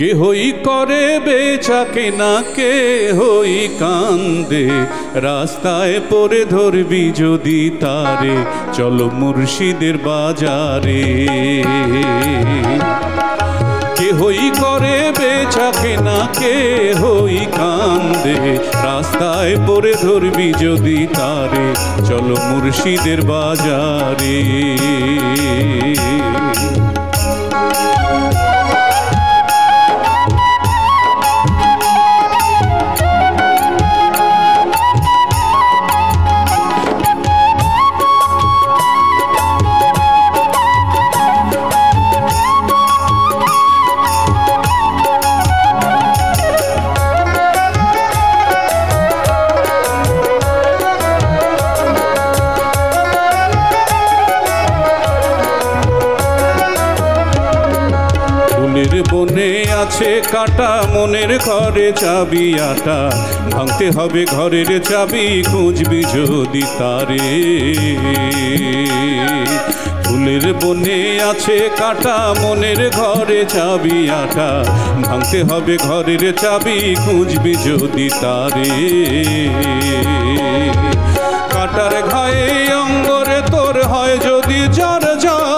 কেহই করে বেচা কেনা, কেহই কান্দে, রাস্তায় পড়ে ধরবি যদি তারে, চলো মুর্শিদের বাজারে। কেহই করে বেচা কেনা, কেহই কান্দে, রাস্তায় পড়ে ধরবি যদি তারে, চলো মুর্শিদের বাজারে। বনে আছে কাটা, মনের ঘরে চাবি আটা, ভাঙতে হবে ঘরের চাবি, খুঁজবি যদি তারে। ফুলের বনে আছে কাটা, মনের ঘরে চাবি আটা, ভাঙতে হবে ঘরের চাবি, খুঁজবি যদি তারে। কাটার ঘায়ে অঙ্গরে তোর হয় যদি জ্বর জ্বর,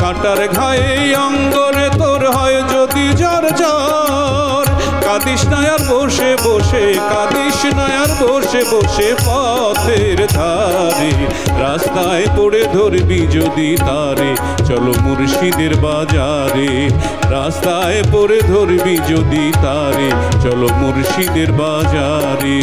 কাটার ঘায়ে অঙ্গরে তোর হয় যদি জ্বর জ্বর, কাঁদিস না আর বসে বসে, কাঁদিস না আর বসে বসে পথের ধারে, রাস্তায় পড়ে ধরবি যদি তারে, চলো মুর্শিদের বাজারে। রাস্তায় পড়ে ধরবি যদি তারে, চলো মুর্শিদের বাজারে।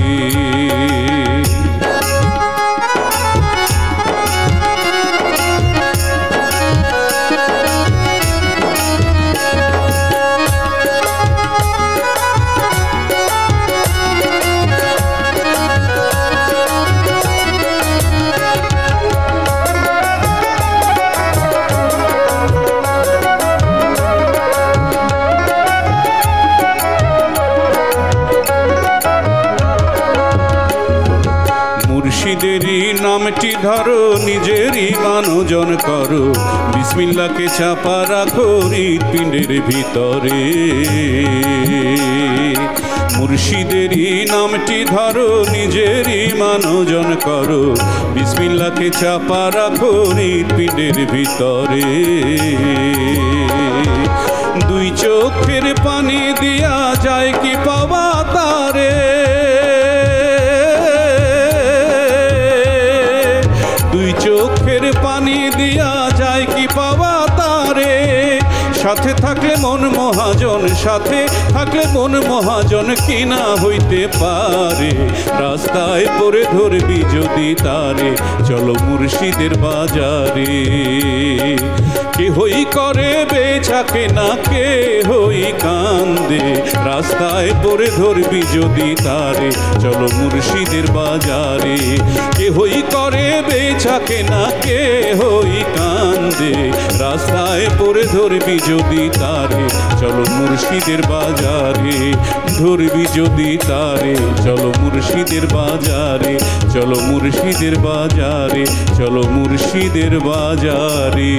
মুর্শিদেরই নামটি ধরো, নিজেরই মানজন করো, বিসমিল্লাহকে চাপা রাখো হৃৎপিণ্ডের ভিতরে। মুর্শিদেরই নামটি ধরো, নিজেরই মানজন করো, বিসমিল্লাহকে চাপা রাখো হৃৎপিণ্ডের ভিতরে। দুই চোখের পানি দিয়া যায় কি পাওয়া তারে, চোখের পানি দিয়া যায় কি পাওয়া তারে। সাথে থাকলে মন মহাজন, সাথে থাকলে মন মহাজন, কি না হইতে পারে, রাস্তায় পড়ে ধরবি যদি তারে, চলো মুর্শিদের বাজারে। কেহই করে বেচা কেনা, কেহই কান্দে, রাস্তায় পড়ে ধরবি যদি তারে, চলো মুর্শিদের বাজারে। কেহই করে বেচা কেনা, কেহই কান্দে, রাস্তায় পড়ে ধরবি যদি তারে, চলো মুর্শিদের বাজারে। ধরবি যদি তারে, চলো মুর্শিদের বাজারে, চলো মুর্শিদের বাজারে, চলো মুর্শিদের বাজারে।